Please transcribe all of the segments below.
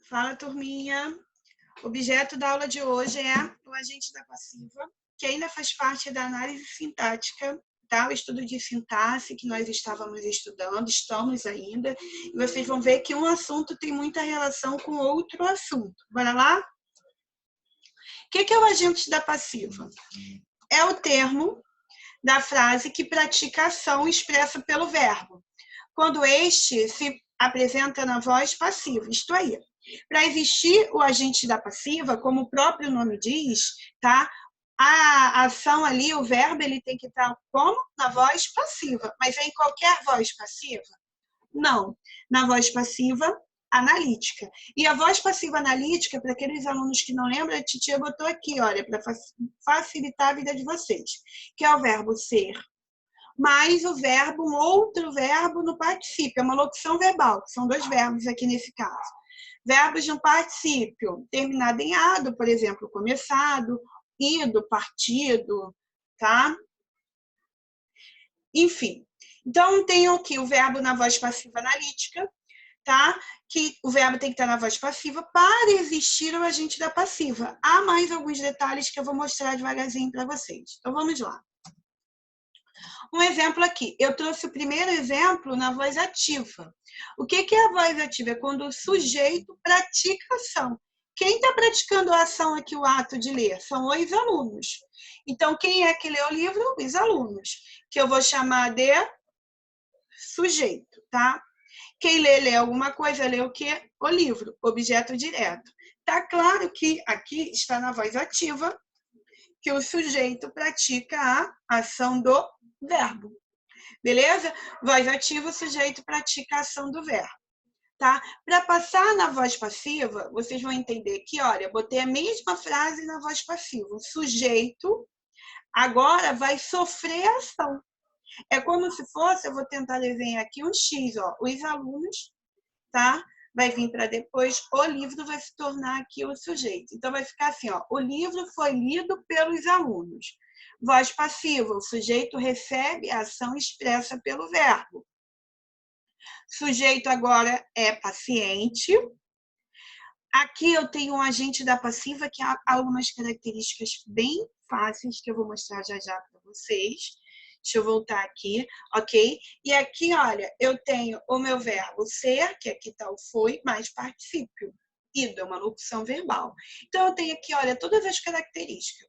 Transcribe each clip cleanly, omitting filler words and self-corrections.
Fala, turminha. O objeto da aula de hoje é o agente da passiva, que ainda faz parte da análise sintática, tá? O estudo de sintaxe que nós estávamos estudando, estamos ainda, e vocês vão ver que um assunto tem muita relação com outro assunto. Bora lá? O que é o agente da passiva? É o termo da frase que pratica a ação expressa pelo verbo, quando este se apresenta na voz passiva, isto aí. Para existir o agente da passiva, como o próprio nome diz, tá? A ação ali, o verbo, ele tem que estar como? Na voz passiva. Mas é em qualquer voz passiva? Não. Na voz passiva analítica. E a voz passiva analítica, para aqueles alunos que não lembram, a titia botou aqui, olha, para facilitar a vida de vocês, que é o verbo ser, mais o verbo, um outro verbo no particípio, é uma locução verbal, que são dois verbos aqui nesse caso. Verbos no particípio, terminado em ado, por exemplo, começado, ido, partido, tá? Enfim. Então, tenho aqui o verbo na voz passiva analítica, tá? Que o verbo tem que estar na voz passiva para existir o agente da passiva. Há mais alguns detalhes que eu vou mostrar devagarzinho para vocês. Então, vamos lá. Um exemplo aqui. Eu trouxe o primeiro exemplo na voz ativa. O que é a voz ativa? É quando o sujeito pratica a ação. Quem está praticando a ação aqui, o ato de ler? São os alunos. Então, quem é que lê o livro? Os alunos. Que eu vou chamar de sujeito, tá? Quem lê alguma coisa, lê o quê? O livro, objeto direto. Tá claro que aqui está na voz ativa que o sujeito pratica a ação do verbo. Beleza? Voz ativa, o sujeito pratica a ação do verbo. Tá? Para passar na voz passiva, vocês vão entender que, olha, botei a mesma frase na voz passiva. O sujeito agora vai sofrer a ação. É como se fosse, eu vou tentar desenhar aqui um X, ó, os alunos, tá? Vai vir para depois, o livro vai se tornar aqui o sujeito. Então, vai ficar assim, ó, o livro foi lido pelos alunos. Voz passiva, o sujeito recebe a ação expressa pelo verbo. Sujeito agora é paciente. Aqui eu tenho um agente da passiva que há algumas características bem fáceis que eu vou mostrar já já para vocês. Deixa eu voltar aqui, ok? E aqui, olha, eu tenho o meu verbo ser, que aqui está o foi, mais particípio. Ido, é uma locução verbal. Então, eu tenho aqui, olha, todas as características.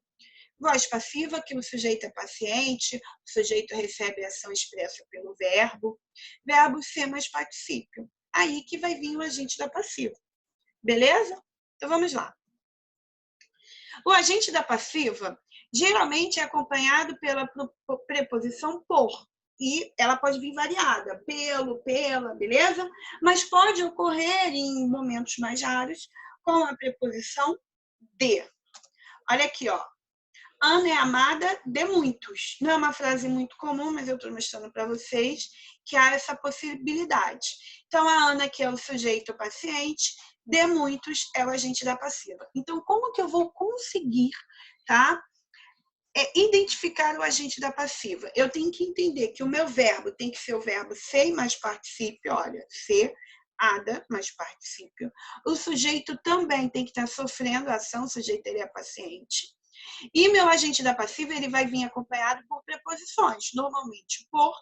Voz passiva, que o sujeito é paciente, o sujeito recebe a ação expressa pelo verbo. Verbo ser mais particípio. Aí que vai vir o agente da passiva. Beleza? Então, vamos lá. O agente da passiva geralmente é acompanhado pela preposição por, e ela pode vir variada, pelo, pela, beleza? Mas pode ocorrer em momentos mais raros com a preposição de. Olha aqui, ó. Ana é amada de muitos. Não é uma frase muito comum, mas eu estou mostrando para vocês que há essa possibilidade. Então, a Ana, que é o sujeito paciente, de muitos é o agente da passiva. Então, como que eu vou conseguir, tá? Identificar o agente da passiva? Eu tenho que entender que o meu verbo tem que ser o verbo ser mais particípio, olha, ser, ada mais particípio. O sujeito também tem que estar sofrendo a ação, o sujeito ele é paciente. E meu agente da passiva ele vai vir acompanhado por preposições, normalmente por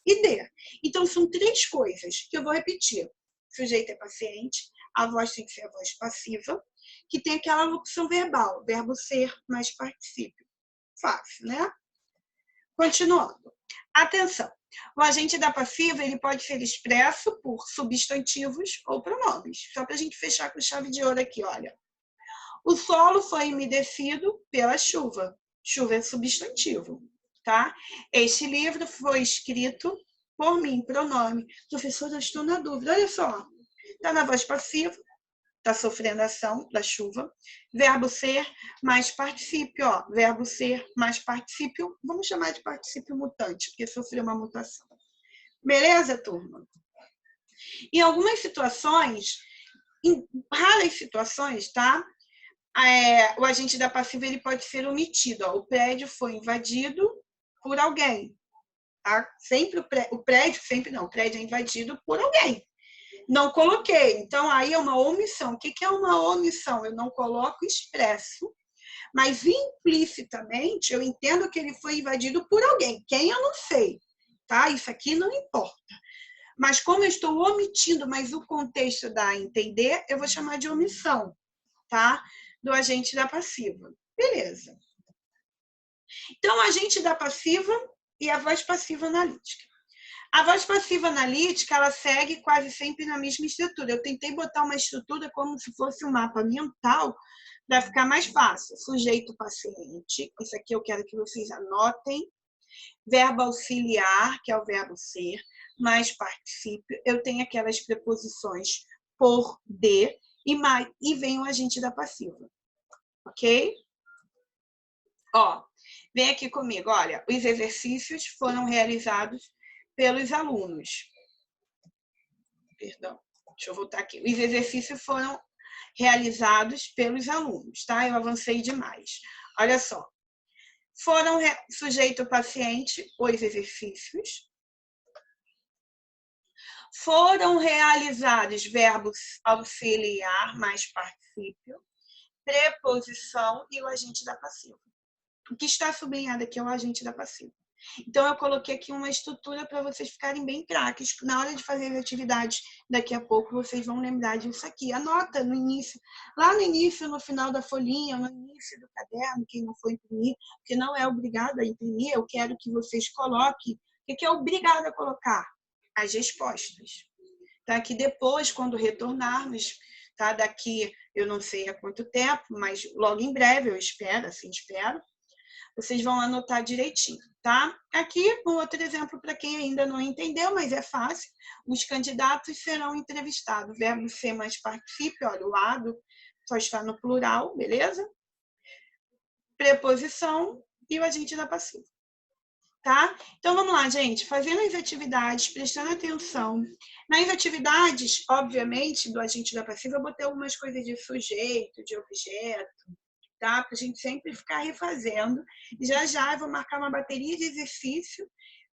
e de. Então, são três coisas que eu vou repetir. O sujeito é paciente, a voz tem que ser a voz passiva, que tem aquela locução verbal, verbo ser mais particípio. Fácil, né? Continuando. Atenção. O agente da passiva ele pode ser expresso por substantivos ou pronomes. Só para a gente fechar com chave de ouro aqui, olha. O solo foi umedecido pela chuva. Chuva é substantivo, tá? Este livro foi escrito por mim, pronome. Professora, eu estou na dúvida. Olha só. Está na voz passiva, está sofrendo a ação da chuva. Verbo ser mais particípio, ó. Verbo ser mais particípio. Vamos chamar de particípio mutante, porque sofreu uma mutação. Beleza, turma? Em algumas situações, em raras situações, tá? O agente da passiva ele pode ser omitido. Ó. O prédio foi invadido por alguém. Tá? Sempre o prédio, sempre não, o prédio é invadido por alguém. Não coloquei. Então, aí é uma omissão. O que é uma omissão? Eu não coloco expresso, mas implicitamente eu entendo que ele foi invadido por alguém. Quem eu não sei, tá? Isso aqui não importa. Mas como eu estou omitindo, mas o contexto dá a entender, eu vou chamar de omissão, tá? Do agente da passiva. Beleza. Então, agente da passiva e a voz passiva analítica. A voz passiva analítica, ela segue quase sempre na mesma estrutura. Eu tentei botar uma estrutura como se fosse um mapa mental para ficar mais fácil. Sujeito paciente, isso aqui eu quero que vocês anotem. Verbo auxiliar, que é o verbo ser, mais particípio. Eu tenho aquelas preposições por, de, e vem o agente da passiva. Ok? Ó, vem aqui comigo. Olha, os exercícios foram realizados pelos alunos. Perdão, deixa eu voltar aqui. Os exercícios foram realizados pelos alunos, tá? Eu avancei demais. Olha só. Foram sujeito paciente, os exercícios. Foram realizados verbos auxiliar mais particípio, preposição e o agente da passiva. O que está sublinhado aqui é o agente da passiva. Então, eu coloquei aqui uma estrutura para vocês ficarem bem craques. Na hora de fazer as atividades, daqui a pouco, vocês vão lembrar disso aqui. Anota no início, lá no início, no final da folhinha, no início do caderno, quem não for imprimir, porque não é obrigado a imprimir, eu quero que vocês coloquem. O que é obrigado a colocar? As respostas. Tá? Que depois, quando retornarmos, tá? Daqui, eu não sei há quanto tempo, mas logo em breve, eu espero, assim espero, vocês vão anotar direitinho, tá? Aqui, um outro exemplo para quem ainda não entendeu, mas é fácil. Os candidatos serão entrevistados. Verbo ser mais particípio, olha, o lado só está no plural, beleza? Preposição e o agente da passiva. Tá? Então, vamos lá, gente. Fazendo as atividades, prestando atenção. Nas atividades, obviamente, do agente da passiva, eu botei algumas coisas de sujeito, de objeto, tá? Para a gente sempre ficar refazendo. Já já eu vou marcar uma bateria de exercício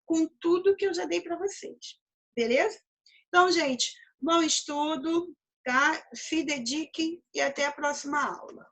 com tudo que eu já dei para vocês. Beleza? Então, gente, bom estudo, tá? Se dediquem e até a próxima aula.